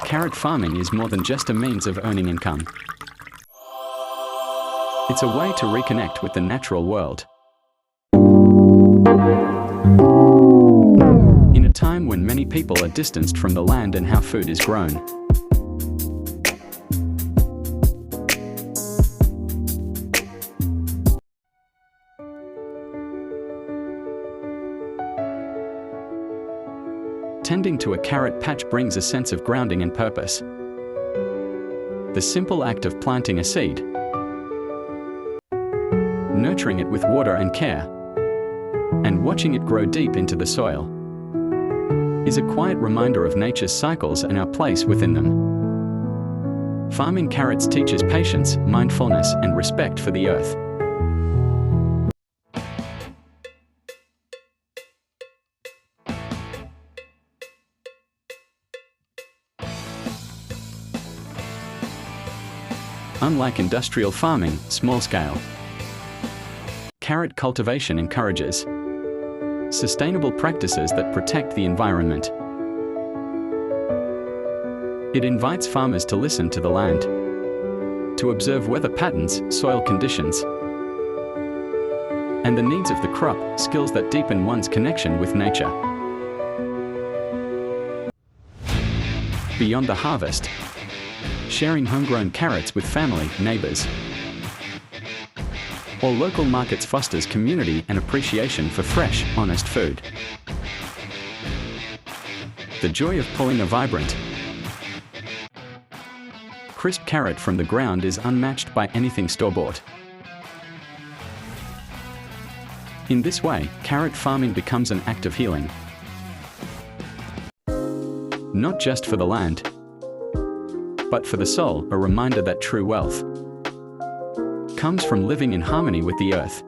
Carrot farming is more than just a means of earning income. It's a way to reconnect with the natural world. In a time when many people are distanced from the land and how food is grown. Tending to a carrot patch brings a sense of grounding and purpose. The simple act of planting a seed, nurturing it with water and care, and watching it grow deep into the soil, is a quiet reminder of nature's cycles and our place within them. Farming carrots teaches patience, mindfulness, and respect for the earth. Unlike industrial farming, small-scale carrot cultivation encourages sustainable practices that protect the environment. It invites farmers to listen to the land, to observe weather patterns, soil conditions, and the needs of the crop, skills that deepen one's connection with nature. Beyond the harvest, sharing homegrown carrots with family, neighbors, or local markets fosters community and appreciation for fresh, honest food. The joy of pulling a vibrant, crisp carrot from the ground is unmatched by anything store-bought. In this way, carrot farming becomes an act of healing. Not just for the land, but for the soul, a reminder that true wealth comes from living in harmony with the earth.